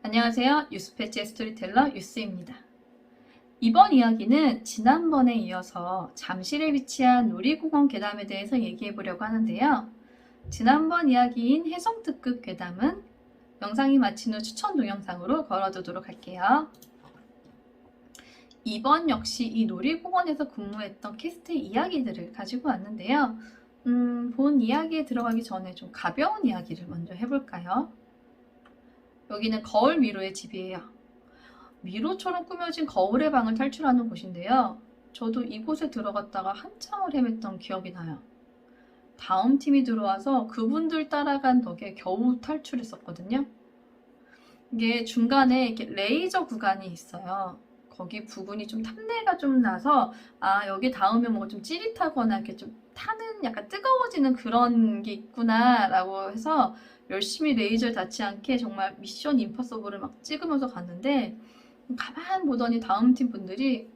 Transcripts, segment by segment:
안녕하세요. 유스패치의 스토리텔러 유스입니다. 이번 이야기는 지난번에 이어서 잠실에 위치한 놀이공원 괴담에 대해서 얘기해 보려고 하는데요. 지난번 이야기인 해성특급 괴담은 영상이 마친 후 추천 동영상으로 걸어두도록 할게요. 이번 역시 이 놀이공원에서 근무했던 캐스트의 이야기들을 가지고 왔는데요. 본 이야기에 들어가기 전에 좀 가벼운 이야기를 먼저 해볼까요? 여기는 거울 미로의 집이에요. 미로처럼 꾸며진 거울의 방을 탈출하는 곳인데요. 저도 이곳에 들어갔다가 한참을 헤맸던 기억이 나요. 다음 팀이 들어와서 그분들 따라간 덕에 겨우 탈출했었거든요. 이게 중간에 이렇게 레이저 구간이 있어요. 거기 부분이 좀 탐내가 좀 나서 여기 닿으면 뭔가 좀 찌릿하거나 이렇게 좀 타는 약간 뜨거워지는 그런 게 있구나 라고 해서 열심히 레이저에 닿지 않게 정말 미션 임파서블을 막 찍으면서 갔는데 가만 보더니 다음 팀 분들이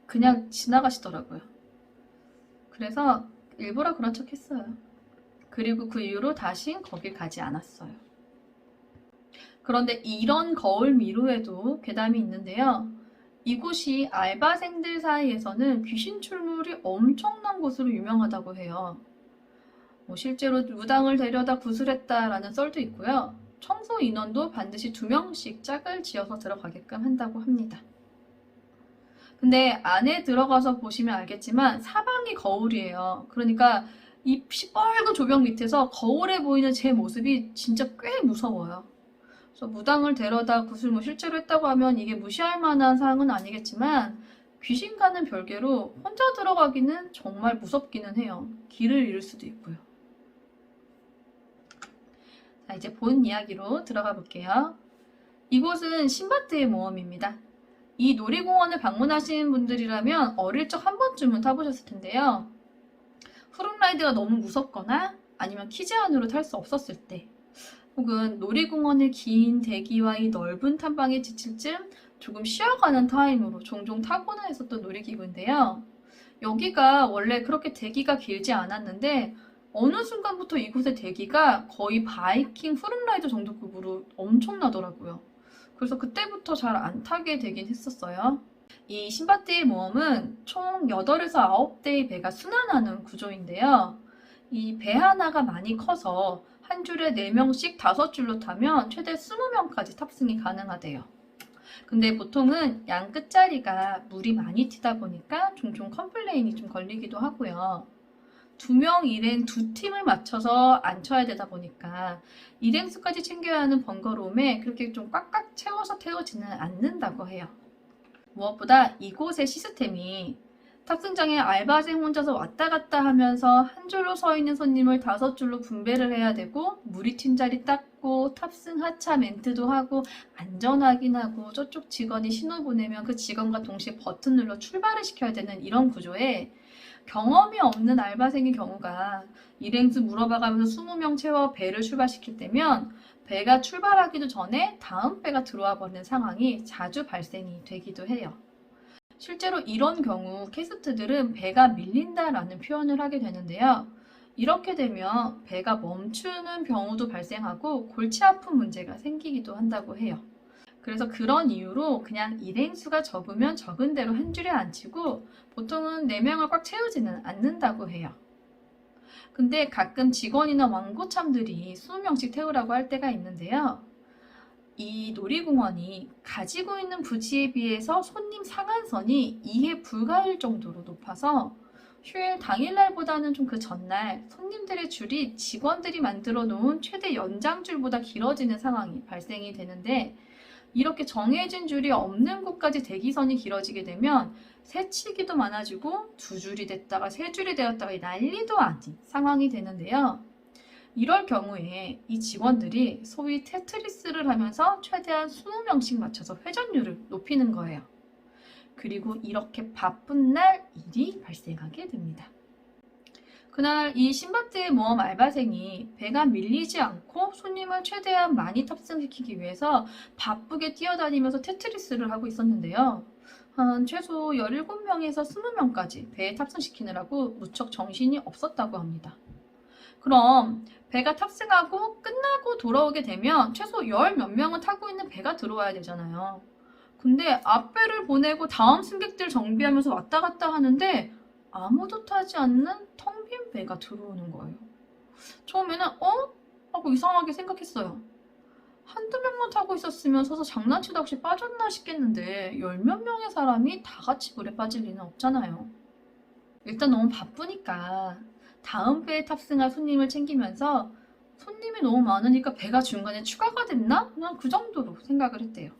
그냥 지나가시더라고요. 그래서 일부러 그런 척 했어요. 그리고 그 이후로 다신 거길 가지 않았어요. 그런데 이런 거울 미로에도 괴담이 있는데요. 이곳이 알바생들 사이에서는 귀신 출몰이 엄청난 곳으로 유명하다고 해요. 실제로 무당을 데려다 구슬했다라는 썰도 있고요. 청소 인원도 반드시 2명씩 짝을 지어서 들어가게끔 한다고 합니다. 근데 안에 들어가서 보시면 알겠지만 사방이 거울이에요. 그러니까 이 시뻘건 조명 밑에서 거울에 보이는 제 모습이 진짜 꽤 무서워요. 그래서 무당을 데려다 구슬 실제로 했다고 하면 이게 무시할 만한 사항은 아니겠지만 귀신과는 별개로 혼자 들어가기는 정말 무섭기는 해요. 길을 잃을 수도 있고요. 자, 이제 본 이야기로 들어가 볼게요. 이곳은 신바트의 모험입니다. 이 놀이공원을 방문하신 분들이라면 어릴 적 한 번쯤은 타보셨을 텐데요. 푸른라이드가 너무 무섭거나 아니면 키즈 안으로 탈 수 없었을 때 혹은 놀이공원의 긴 대기와 이 넓은 탐방에 지칠 쯤 조금 쉬어가는 타임으로 종종 타고는 했었던 놀이기구인데요. 여기가 원래 그렇게 대기가 길지 않았는데 어느 순간부터 이곳의 대기가 거의 바이킹 푸른라이드 정도급으로 엄청나더라고요. 그래서 그때부터 잘 안 타게 되긴 했었어요. 이 신바트의 모험은 총 8에서 9대의 배가 순환하는 구조인데요. 이 배 하나가 많이 커서 한 줄에 4명씩 5줄로 타면 최대 20명까지 탑승이 가능하대요. 근데 보통은 양 끝자리가 물이 많이 튀다 보니까 종종 컴플레인이 좀 걸리기도 하고요. 2명 일행 2팀을 맞춰서 앉혀야 되다 보니까 일행수까지 챙겨야 하는 번거로움에 그렇게 좀 꽉꽉 채워서 태우지는 않는다고 해요. 무엇보다 이곳의 시스템이 탑승장에 알바생 혼자서 왔다 갔다 하면서 한 줄로 서 있는 손님을 5줄로 분배를 해야 되고 물이 튄 자리 닦고 탑승 하차 멘트도 하고 안전 확인하고 저쪽 직원이 신호 보내면 그 직원과 동시에 버튼 눌러 출발을 시켜야 되는 이런 구조에 경험이 없는 알바생의 경우가 일행수 물어봐가면서 20명 채워 배를 출발시킬 때면 배가 출발하기도 전에 다음 배가 들어와 버리는 상황이 자주 발생이 되기도 해요. 실제로 이런 경우 캐스트들은 배가 밀린다라는 표현을 하게 되는데요. 이렇게 되면 배가 멈추는 경우도 발생하고 골치 아픈 문제가 생기기도 한다고 해요. 그래서 그런 이유로 그냥 일행수가 적으면 적은 대로 한 줄에 앉히고 보통은 4명을 꽉 채우지는 않는다고 해요. 근데 가끔 직원이나 왕고참들이 20명씩 태우라고 할 때가 있는데요. 이 놀이공원이 가지고 있는 부지에 비해서 손님 상한선이 이해 불가할 정도로 높아서 휴일 당일날보다는 좀 그 전날 손님들의 줄이 직원들이 만들어 놓은 최대 연장줄보다 길어지는 상황이 발생이 되는데 이렇게 정해진 줄이 없는 곳까지 대기선이 길어지게 되면 새치기도 많아지고 2줄이 됐다가 3줄이 되었다가 난리도 아닌 상황이 되는데요. 이럴 경우에 이 직원들이 소위 테트리스를 하면서 최대한 20명씩 맞춰서 회전율을 높이는 거예요. 그리고 이렇게 바쁜 날 일이 발생하게 됩니다. 그날 이 신바트의 모험 알바생이 배가 밀리지 않고 손님을 최대한 많이 탑승시키기 위해서 바쁘게 뛰어다니면서 테트리스를 하고 있었는데요. 한 최소 17명에서 20명까지 배에 탑승시키느라고 무척 정신이 없었다고 합니다. 그럼 배가 탑승하고 끝나고 돌아오게 되면 최소 열 몇 명은 타고 있는 배가 들어와야 되잖아요. 근데 앞배를 보내고 다음 승객들 정비하면서 왔다 갔다 하는데 아무도 타지 않는 텅 빈 배가 들어오는 거예요. 처음에는 하고 이상하게 생각했어요. 한두 명만 타고 있었으면 서서 장난치다 혹시 빠졌나 싶겠는데 열 몇 명의 사람이 다 같이 물에 빠질 리는 없잖아요. 일단 너무 바쁘니까 다음 배에 탑승할 손님을 챙기면서 손님이 너무 많으니까 배가 중간에 추가가 됐나? 그냥 그 정도로 생각을 했대요.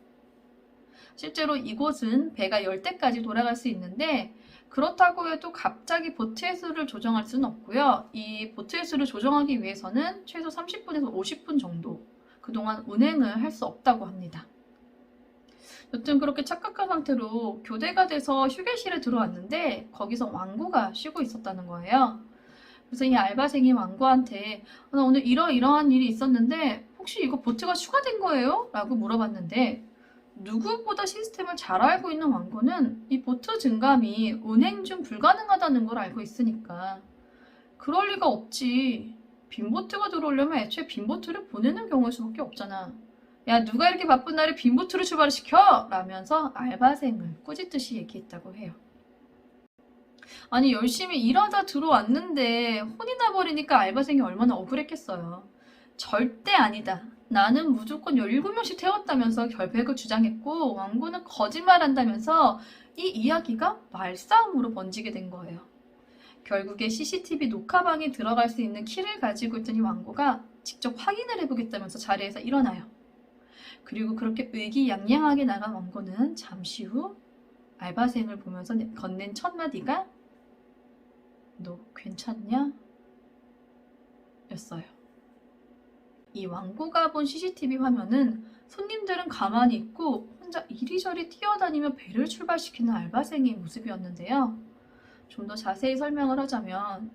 실제로 이곳은 배가 열 대까지 돌아갈 수 있는데 그렇다고 해도 갑자기 보트의 수를 조정할 수는 없고요. 이 보트의 수를 조정하기 위해서는 최소 30분에서 50분 정도 그동안 운행을 할 수 없다고 합니다. 여튼 그렇게 착각한 상태로 교대가 돼서 휴게실에 들어왔는데 거기서 왕구가 쉬고 있었다는 거예요. 그래서 이 알바생이 왕구한테 나 오늘 이러이러한 일이 있었는데 혹시 이거 보트가 추가된 거예요? 라고 물어봤는데 누구보다 시스템을 잘 알고 있는 왕구는 이 보트 증감이 운행 중 불가능하다는 걸 알고 있으니까 그럴 리가 없지. 빈 보트가 들어오려면 애초에 빈 보트를 보내는 경우일 수밖에 없잖아. 야, 누가 이렇게 바쁜 날에 빈 보트를 출발을 시켜? 라면서 알바생을 꾸짖듯이 얘기했다고 해요. 아니, 열심히 일하다 들어왔는데 혼이 나버리니까 알바생이 얼마나 억울했겠어요. 절대 아니다. 나는 무조건 17명씩 태웠다면서 결백을 주장했고 왕구는 거짓말한다면서 이 이야기가 말싸움으로 번지게 된 거예요. 결국에 CCTV 녹화방에 들어갈 수 있는 키를 가지고 있던 이 왕구가 직접 확인을 해보겠다면서 자리에서 일어나요. 그리고 그렇게 의기양양하게 나간 왕구는 잠시 후 알바생을 보면서 건넨 첫 마디가 너 괜찮냐? 였어요. 이 왕구가 본 CCTV 화면은 손님들은 가만히 있고 혼자 이리저리 뛰어다니며 배를 출발시키는 알바생의 모습이었는데요. 좀 더 자세히 설명을 하자면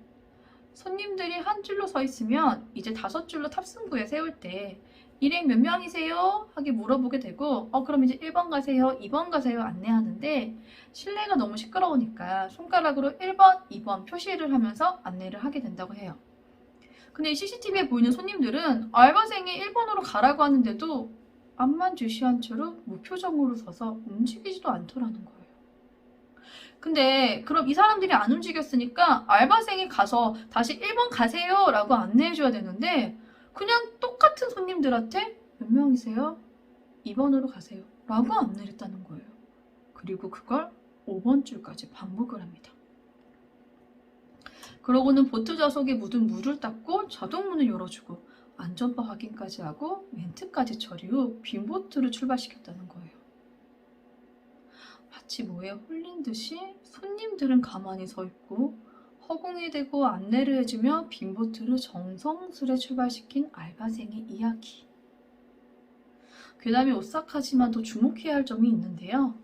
손님들이 한 줄로 서 있으면 이제 5줄로 탑승구에 세울 때 일행 몇 명이세요? 하게 물어보게 되고 그럼 이제 1번 가세요, 2번 가세요 안내하는데 실내가 너무 시끄러우니까 손가락으로 1번, 2번 표시를 하면서 안내를 하게 된다고 해요. 근데 이 CCTV에 보이는 손님들은 알바생이 1번으로 가라고 하는데도 앞만 주시한 채로 무표정으로 서서 움직이지도 않더라는 거예요. 근데 그럼 이 사람들이 안 움직였으니까 알바생이 가서 다시 1번 가세요 라고 안내해줘야 되는데 그냥 똑같은 손님들한테 몇 명이세요? 2번으로 가세요 라고 안내를 했다는 거예요. 그리고 그걸 5번 줄까지 반복을 합니다. 그러고는 보트 좌석에 묻은 물을 닦고 자동문을 열어주고 안전바 확인까지 하고 멘트까지 처리 후 빈 보트를 출발시켰다는 거예요. 마치 뭐에 홀린 듯이 손님들은 가만히 서 있고 허공에 대고 안내를 해주며 빈 보트를 정성스레 출발시킨 알바생의 이야기. 괴담이 오싹하지만 더 주목해야 할 점이 있는데요.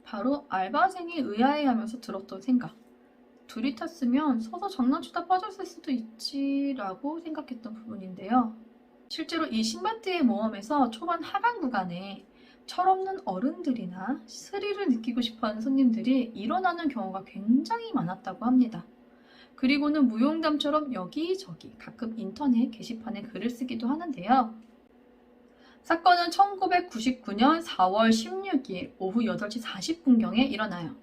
바로 알바생이 의아해하면서 들었던 생각. 둘이 탔으면 서서 장난치다 빠졌을 수도 있지 라고 생각했던 부분인데요. 실제로 이 신바트의 모험에서 초반 하강 구간에 철없는 어른들이나 스릴을 느끼고 싶어하는 손님들이 일어나는 경우가 굉장히 많았다고 합니다. 그리고는 무용담처럼 여기저기 가끔 인터넷 게시판에 글을 쓰기도 하는데요. 사건은 1999년 4월 16일 오후 8시 40분경에 일어나요.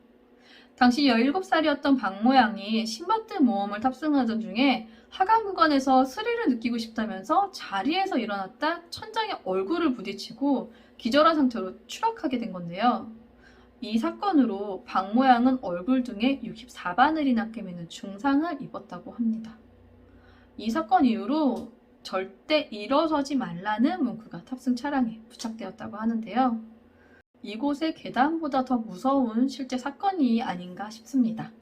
당시 17살이었던 박모양이 신바트 모험을 탑승하던 중에 하강 구간에서 스릴을 느끼고 싶다면서 자리에서 일어났다 천장에 얼굴을 부딪히고 기절한 상태로 추락하게 된 건데요. 이 사건으로 박모양은 얼굴 등에 64바늘이 나게 매는 중상을 입었다고 합니다. 이 사건 이후로 절대 일어서지 말라는 문구가 탑승 차량에 부착되었다고 하는데요. 이곳의 괴담보다 더 무서운 실제 사건이 아닌가 싶습니다.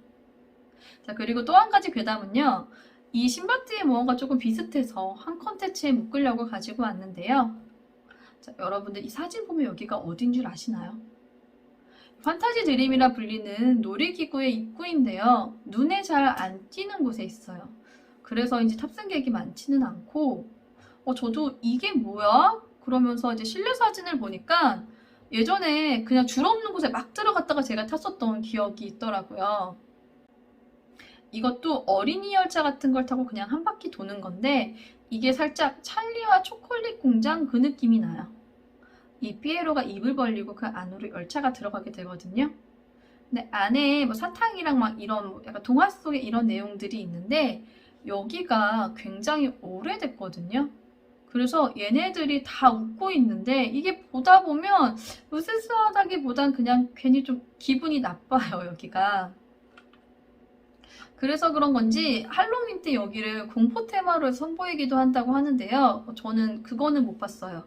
자, 그리고 또 한 가지 괴담은요. 이 신바트의 모험과 조금 비슷해서 한 컨텐츠에 묶으려고 가지고 왔는데요. 자, 여러분들 이 사진 보면 여기가 어딘 줄 아시나요? 판타지 드림이라 불리는 놀이기구의 입구인데요. 눈에 잘 안 띄는 곳에 있어요. 그래서 이제 탑승객이 많지는 않고 저도 이게 뭐야? 그러면서 이제 실내 사진을 보니까 예전에 그냥 줄 없는 곳에 막 들어갔다가 제가 탔었던 기억이 있더라고요. 이것도 어린이 열차 같은 걸 타고 그냥 한 바퀴 도는 건데 이게 살짝 찰리와 초콜릿 공장 그 느낌이 나요. 이 피에로가 입을 벌리고 그 안으로 열차가 들어가게 되거든요. 근데 안에 뭐 사탕이랑 막 이런 뭐 약간 동화 속의 이런 내용들이 있는데 여기가 굉장히 오래됐거든요. 그래서 얘네들이 다 웃고 있는데 이게 보다 보면 으스스하다기보단 그냥 괜히 좀 기분이 나빠요, 여기가. 그래서 그런 건지 할로윈 때 여기를 공포 테마로 선보이기도 한다고 하는데요. 저는 그거는 못 봤어요.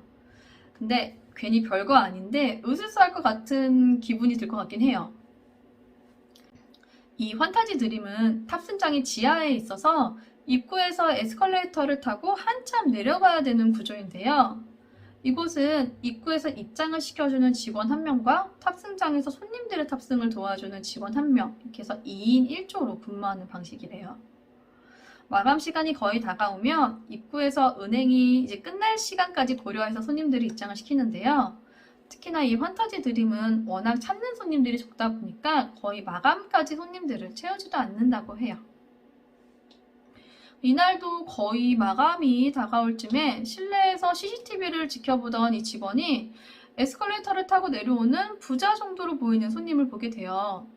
근데 괜히 별거 아닌데 으스스할 것 같은 기분이 들 것 같긴 해요. 이 환타지 드림은 탑승장이 지하에 있어서 입구에서 에스컬레이터를 타고 한참 내려가야 되는 구조인데요. 이곳은 입구에서 입장을 시켜주는 직원 1명과 탑승장에서 손님들의 탑승을 도와주는 직원 1명, 이렇게 해서 2인 1조로 근무하는 방식이래요. 마감 시간이 거의 다가오면 입구에서 은행이 이제 끝날 시간까지 고려해서 손님들을 입장을 시키는데요. 특히나 이 환타지 드림은 워낙 찾는 손님들이 적다 보니까 거의 마감까지 손님들을 채우지도 않는다고 해요. 이날도 거의 마감이 다가올 쯤에 실내에서 CCTV를 지켜보던 이 직원이 에스컬레이터를 타고 내려오는 부자 정도로 보이는 손님을 보게 돼요.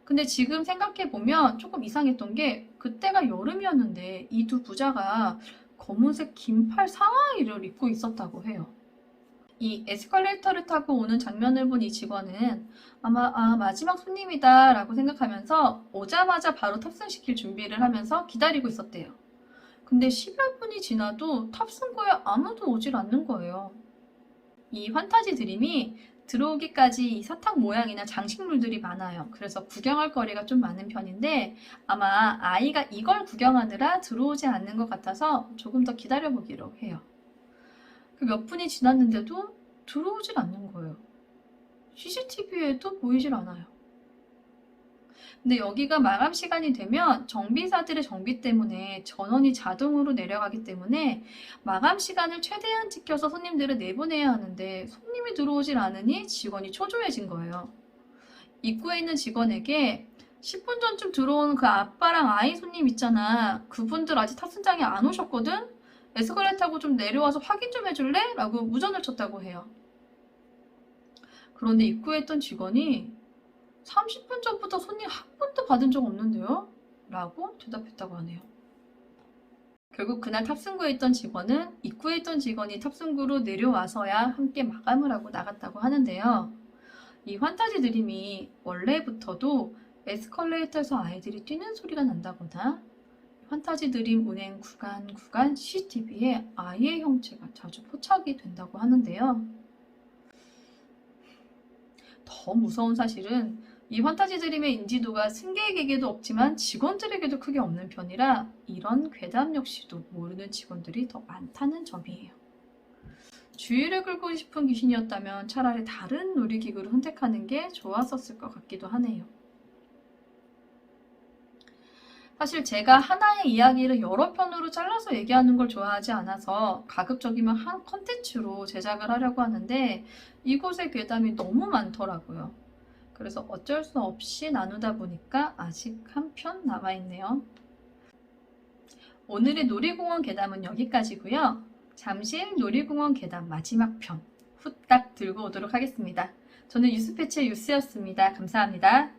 근데 지금 생각해보면 조금 이상했던 게 그때가 여름이었는데 이 두 부자가 검은색 긴팔 상하이를 입고 있었다고 해요. 이 에스컬레이터를 타고 오는 장면을 본 이 직원은 아마 마지막 손님이다 라고 생각하면서 오자마자 바로 탑승시킬 준비를 하면서 기다리고 있었대요. 근데 10여 분이 지나도 탑승구에 아무도 오질 않는 거예요. 이 환타지 드림이 들어오기까지 이 사탕 모양이나 장식물들이 많아요. 그래서 구경할 거리가 좀 많은 편인데 아마 아이가 이걸 구경하느라 들어오지 않는 것 같아서 조금 더 기다려보기로 해요. 그 몇 분이 지났는데도 들어오질 않는 거예요. CCTV에도 보이질 않아요. 근데 여기가 마감 시간이 되면 정비사들의 정비 때문에 전원이 자동으로 내려가기 때문에 마감 시간을 최대한 지켜서 손님들을 내보내야 하는데 손님이 들어오질 않으니 직원이 초조해진 거예요. 입구에 있는 직원에게 10분 전쯤 들어온 그 아빠랑 아이 손님 있잖아. 그분들 아직 탑승장에 안 오셨거든? 에스컬레이터 타고 좀 내려와서 확인 좀 해줄래? 라고 무전을 쳤다고 해요. 그런데 입구에 있던 직원이 30분 전부터 손님 한 분도 받은 적 없는데요? 라고 대답했다고 하네요. 결국 그날 탑승구에 있던 직원은 입구에 있던 직원이 탑승구로 내려와서야 함께 마감을 하고 나갔다고 하는데요. 이 환타지 드림이 원래부터도 에스컬레이터에서 아이들이 뛰는 소리가 난다거나 환타지 드림 운행 구간 CCTV에 아이의 형체가 자주 포착이 된다고 하는데요. 더 무서운 사실은 이 환타지 드림의 인지도가 승객에게도 없지만 직원들에게도 크게 없는 편이라 이런 괴담 역시도 모르는 직원들이 더 많다는 점이에요. 주의를 끌고 싶은 귀신이었다면 차라리 다른 놀이기구를 선택하는 게 좋았었을 것 같기도 하네요. 사실 제가 하나의 이야기를 여러 편으로 잘라서 얘기하는 걸 좋아하지 않아서 가급적이면 한 컨텐츠로 제작을 하려고 하는데 이곳의 괴담이 너무 많더라고요. 그래서 어쩔 수 없이 나누다 보니까 아직 한 편 남아있네요. 오늘의 놀이공원 괴담은 여기까지고요. 잠실 놀이공원 괴담 마지막 편 후딱 들고 오도록 하겠습니다. 저는 유스패치의 유스였습니다. 감사합니다.